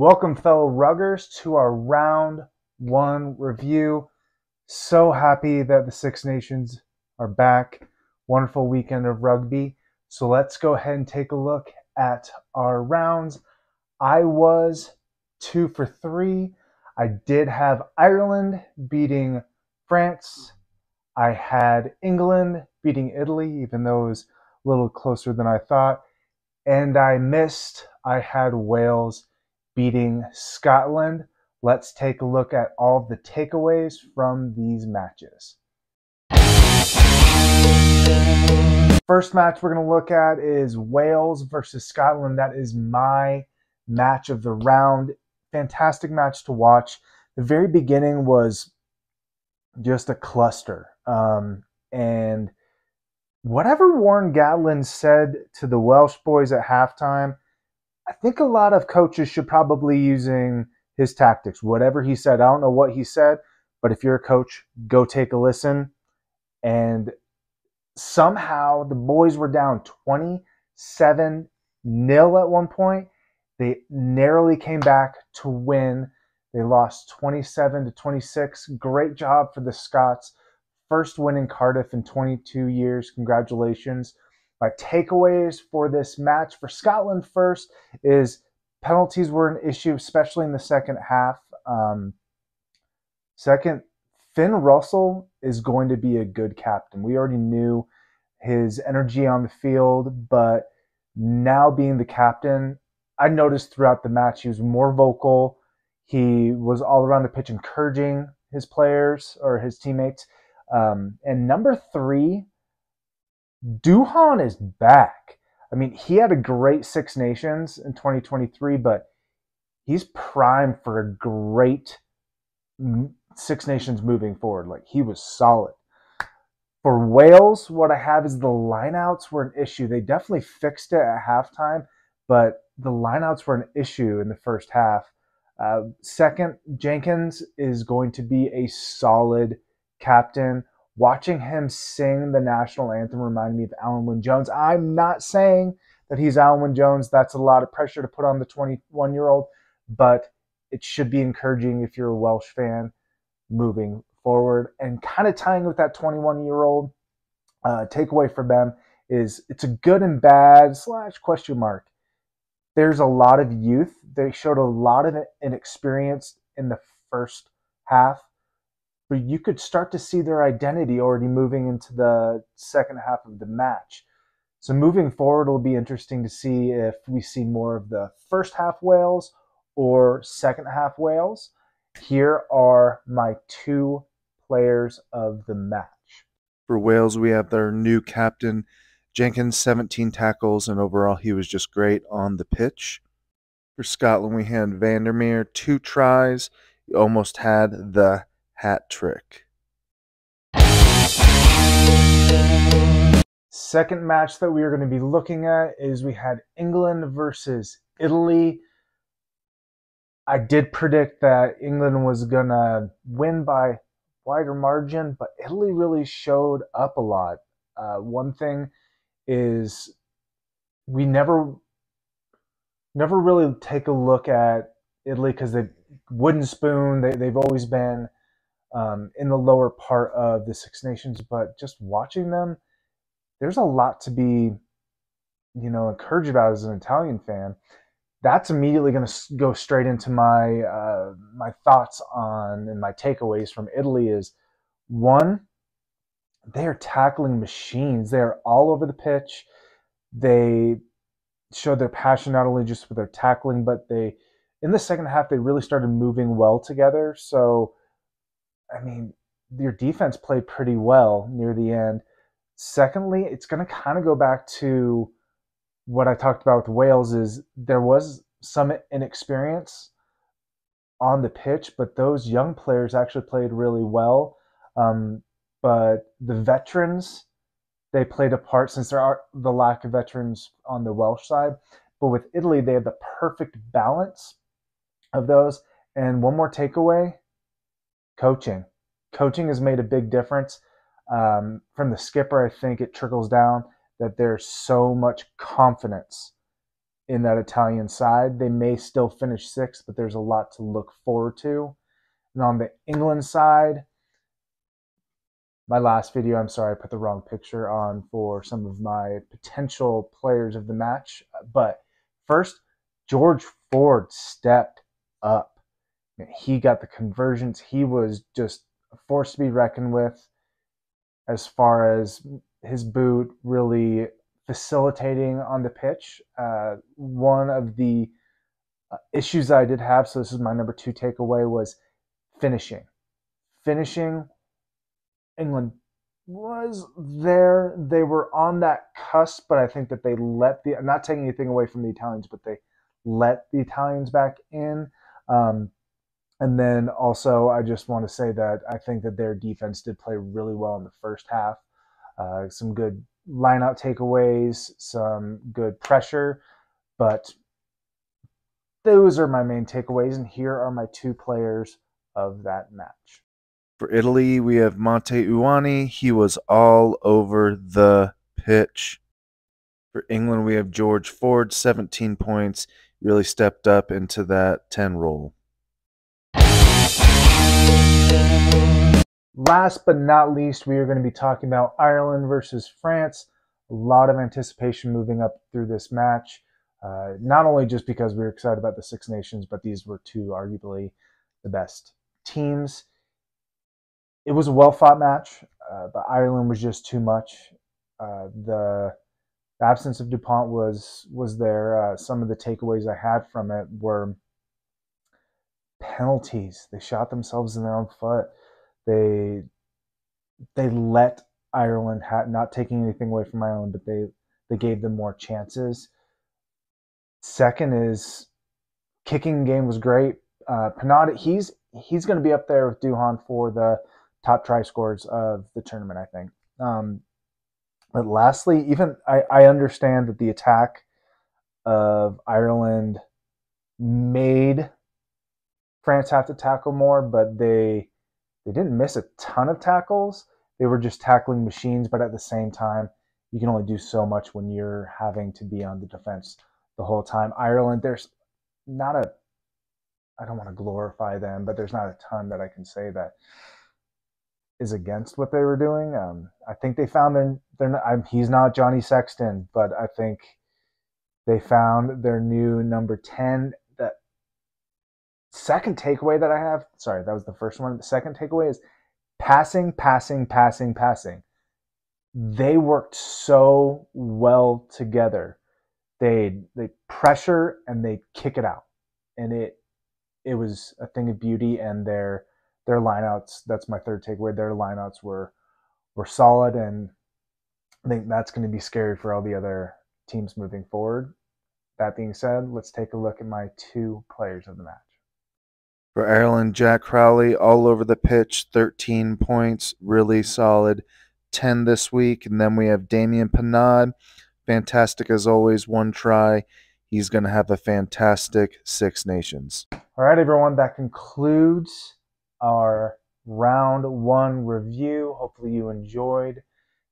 Welcome, fellow ruggers, to our round one review. So happy that the Six Nations are back. Wonderful weekend of rugby. So let's go ahead and take a look at our rounds. I was 2 for 3. I did have Ireland beating France. I had England beating Italy, even though it was a little closer than I thought. And I had Wales beating Scotland. Let's take a look at all of the takeaways from these matches. First match we're going to look at is Wales versus Scotland. That is my match of the round. Fantastic match to watch. The very beginning was just a cluster. And whatever Warren Gatland said to the Welsh boys at halftime, I think a lot of coaches should probably using his tactics. Whatever he said, I don't know what he said, but if you're a coach, go take a listen. And somehow the boys were down 27-0 at one point. They narrowly came back to win. They lost 27-26. Great job for the Scots. First win in Cardiff in 22 years. Congratulations. My takeaways for this match for Scotland first is penalties were an issue, especially in the second half. Second, Finn Russell is going to be a good captain. We already knew his energy on the field, but now being the captain, I noticed throughout the match he was more vocal. He was all around the pitch encouraging his players or his teammates. And number 3, Duhan is back. I mean, he had a great Six Nations in 2023, but he's primed for a great Six Nations moving forward. Like, he was solid. For Wales, what I have is the lineouts were an issue. They definitely fixed it at halftime, but the lineouts were an issue in the first half. Second, Jenkins is going to be a solid captain. Watching him sing the national anthem reminded me of Alun Wyn Jones. I'm not saying that he's Alun Wyn Jones. That's a lot of pressure to put on the 21-year-old, but it should be encouraging if you're a Welsh fan moving forward. And kind of tying with that 21-year-old, takeaway for them is it's a good and bad / question mark. There's a lot of youth. They showed a lot of inexperience in the first half, but you could start to see their identity already moving into the second half of the match. So moving forward, it'll be interesting to see if we see more of the first half Wales or second half Wales. Here are my 2 players of the match. For Wales, we have their new captain, Jenkins, 17 tackles, and overall he was just great on the pitch. For Scotland, we had Vandermeer, 2 tries. He almost had the hat trick. Second match that we are going to be looking at is we had England versus Italy. I did predict that England was going to win by wider margin, but Italy really showed up a lot. One thing is we never really take a look at Italy because they wooden spoon. They've always been in the lower part of the Six Nations, but just watching them, there's a lot to be, encouraged about as an Italian fan. That's immediately going to go straight into my my thoughts on and my takeaways from Italy is, one, they are tackling machines. They are all over the pitch. They showed their passion not only just with their tackling, but in the second half, they really started moving well together. So, I mean, your defense played pretty well near the end. Secondly, it's going to kind of go back to what I talked about with Wales is there was some inexperience on the pitch, but those young players actually played really well. But the veterans, they played a part since there are the lack of veterans on the Welsh side. But with Italy, they had the perfect balance of those. And one more takeaway, coaching. Coaching has made a big difference. From the skipper, I think it trickles down that there's so much confidence in that Italian side. They may still finish sixth, but there's a lot to look forward to. And on the England side, my last video, I'm sorry, I put the wrong picture on for some of my potential players of the match. But first, George Ford stepped up. He got the conversions. He was just a force to be reckoned with as far as his boot really facilitating on the pitch. One of the issues I did have, so this is my number 2 takeaway, was finishing. Finishing, England was there. They were on that cusp, but I think that they let the, not taking anything away from the Italians, but they let the Italians back in. And then also, I just want to say that I think that their defense did play really well in the first half. Some good line-out takeaways, some good pressure, but those are my main takeaways, and here are my 2 players of that match. For Italy, we have Monte Uani. He was all over the pitch. For England, we have George Ford, 17 points. Really stepped up into that 10 role. Last but not least, we are going to be talking about Ireland versus France. A lot of anticipation moving up through this match. Not only just because we were excited about the Six Nations, but these were 2 arguably the best teams. It was a well-fought match, but Ireland was just too much. The absence of DuPont was there. Some of the takeaways I had from it were penalties. They shot themselves in their own foot. They let Ireland, not taking anything away from Ireland, but they gave them more chances. Second is kicking game was great. Panatta, he's going to be up there with Duhan for the top try scorers of the tournament, I think. But lastly, even I understand that the attack of Ireland made France have to tackle more, but they didn't miss a ton of tackles. They were just tackling machines, but at the same time, you can only do so much when you're having to be on the defense the whole time. Ireland, there's not a, I don't want to glorify them, but there's not a ton that I can say that is against what they were doing. I think they found he's not Johnny Sexton, but I think they found their new number 10. The second takeaway that I have, sorry, that was the first one. The second takeaway is passing. They worked so well together. They pressure and they kick it out, and it was a thing of beauty. And their lineouts, that's my third takeaway. Their lineouts were solid, and I think that's going to be scary for all the other teams moving forward. That being said, let's take a look at my 2 players of the match. For Ireland, Jack Crowley, all over the pitch, 13 points, really solid, 10 this week. And then we have Damien Penaud, fantastic as always, 1 try. He's going to have a fantastic Six Nations. All right, everyone, that concludes our round 1 review. Hopefully you enjoyed.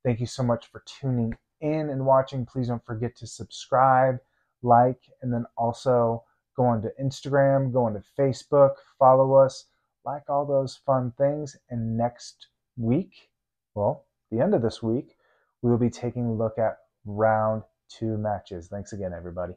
Thank you so much for tuning in and watching. Please don't forget to subscribe, like, and then also go on to Instagram, go on to Facebook, follow us, like all those fun things. And next week, well, the end of this week, we will be taking a look at round 2 matches. Thanks again, everybody.